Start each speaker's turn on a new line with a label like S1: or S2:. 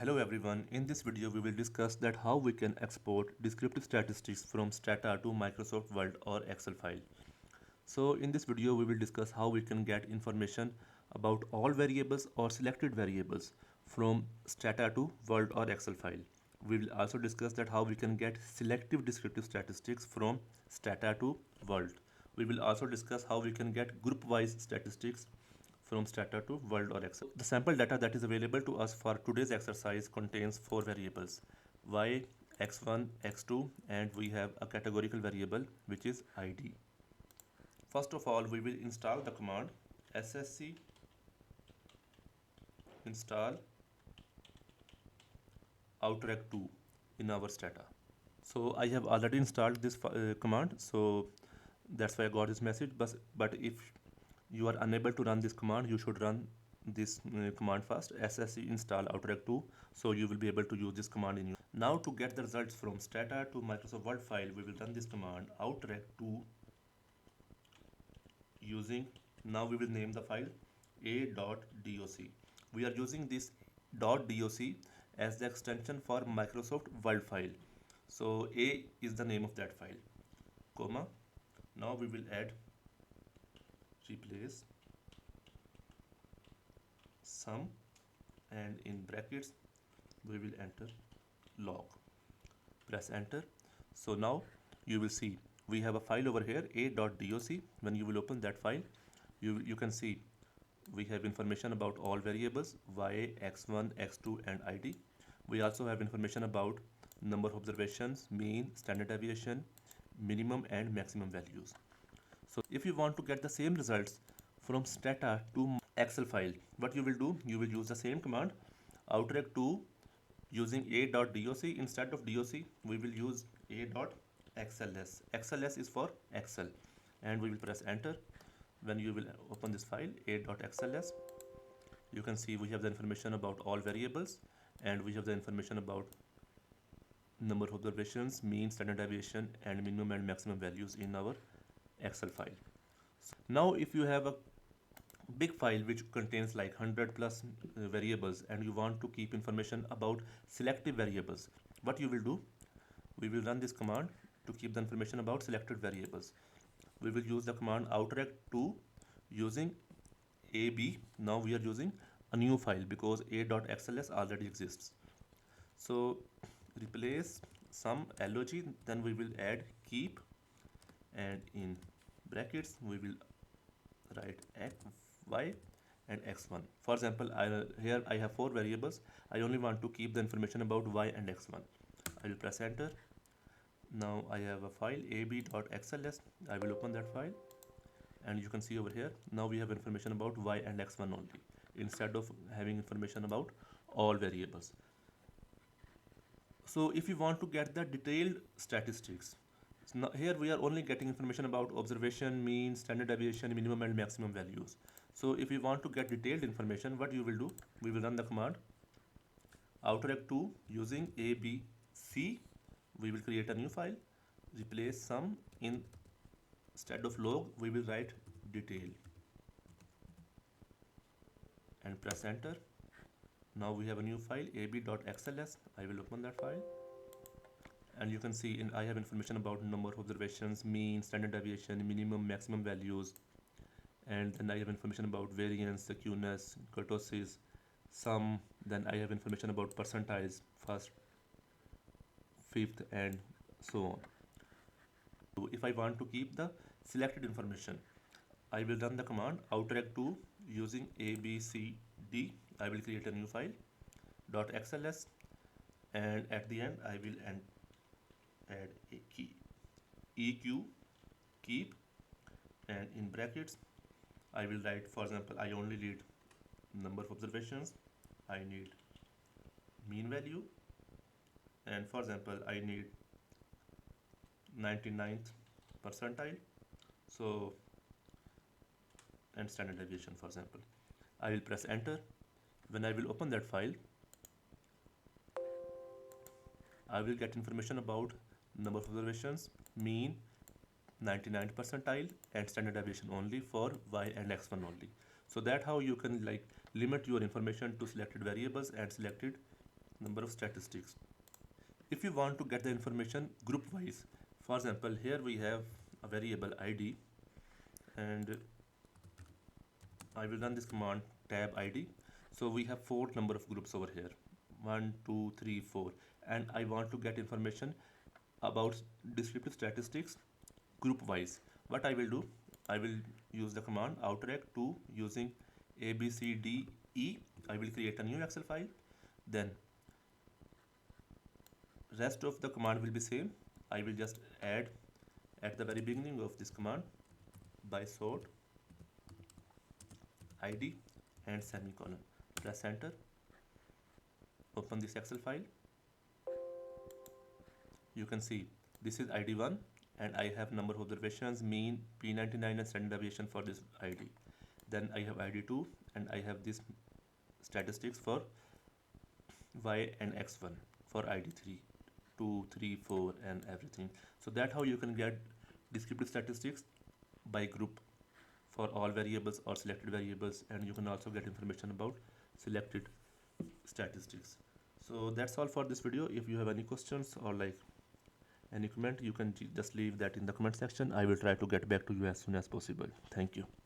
S1: Hello everyone, in this video we will discuss that how we can export descriptive statistics from STATA to Microsoft Word or Excel file. So in this video we will discuss how we can get information about all variables or selected variables from STATA to Word or Excel file. We will also discuss that how we can get selective descriptive statistics from STATA to Word. We will also discuss how we can get group-wise statistics from STATA to Word or Excel. The sample data that is available to us for today's exercise contains four variables: y, x1, x2, and we have a categorical variable which is id. First of all, we will install the command ssc install outrec2 in our STATA. So I have already installed this command, so that's why I got this message. But if you are unable to run this command, you should run this command first, ssc install outrec2, so you will be able to use this command in your. Now to get the results from STATA to Microsoft Word file, we will run this command outrec2 using, now we will name the file a.doc. We are using this .doc as the extension for Microsoft Word file. So A is the name of that file, comma. Now we will add replace sum, and in brackets we will enter log. Press enter. So now you will see we have a file over here, a.doc. When you will open that file, you can see we have information about all variables y, x1, x2, and id. We also have information about number of observations, mean, standard deviation, minimum and maximum values. So if you want to get the same results from STATA to Excel file, what you will do, you will use the same command outrec2 using a.doc. Instead of doc, we will use a.xls. xls is for Excel, and we will press enter. When you will open this file a.xls, you can see we have the information about all variables, and we have the information about number of observations, mean, standard deviation, and minimum and maximum values in our Excel file. Now if you have a big file which contains like 100 plus variables, and you want to keep information about selective variables, what you will do, we will run this command to keep the information about selected variables. We will use the command outrec2 using ab. Now we are using a new file because a.xls already exists. So replace some log, then we will add keep, and in brackets we will write y and x1. For example, here I have four variables. I only want to keep the information about y and x1. I will press enter. Now I have a file ab.xls. I will open that file, and you can see over here now we have information about y and x1 only, instead of having information about all variables. So if you want to get the detailed statistics, so now here we are only getting information about observation, mean, standard deviation, minimum and maximum values. So if you want to get detailed information, what you will do, we will run the command outrec2 using abc. We will create a new file, replace sum, instead of log we will write detail, and press enter. Now we have a new file ab.xls. I will open that file, and you can see I have information about number of observations, mean, standard deviation, minimum, maximum values, and then I have information about variance, skewness, kurtosis, sum. Then I have information about percentiles, first, fifth, and so on. So if I want to keep the selected information, I will run the command outrec2 using abcd. I will create a new file .xls, and at the end I will add a key eq keep, and in brackets I will write, for example, I only need number of observations, I need mean value, and for example I need 99th percentile, so, and standard deviation, for example. I will press enter. When I will open that file, I will get information about number of observations, mean, 99th percentile, and standard deviation only for y and x1 only. So that how you can like limit your information to selected variables and selected number of statistics. If you want to get the information group wise, for example, here we have a variable id, and I will run this command tab id. So we have four number of groups over here, 1 2 3 4, and I want to get information about descriptive statistics group wise. What I will do, I will use the command outrack 2 using abcde. I will create a new Excel file. Then rest of the command will be same. I will just add at the very beginning of this command by sort id and semicolon. Press enter. Open this Excel file. You can see this is id1, and I have number of observations, mean, p99 and standard deviation for this id. Then I have id2, and I have this statistics for y and x1 for id3, 2, 3, 4, and everything. So that's how you can get descriptive statistics by group for all variables or selected variables, and you can also get information about selected statistics. So that's all for this video. If you have any questions or like any comment, you can just leave that in the comment section. I will try to get back to you as soon as possible. Thank you.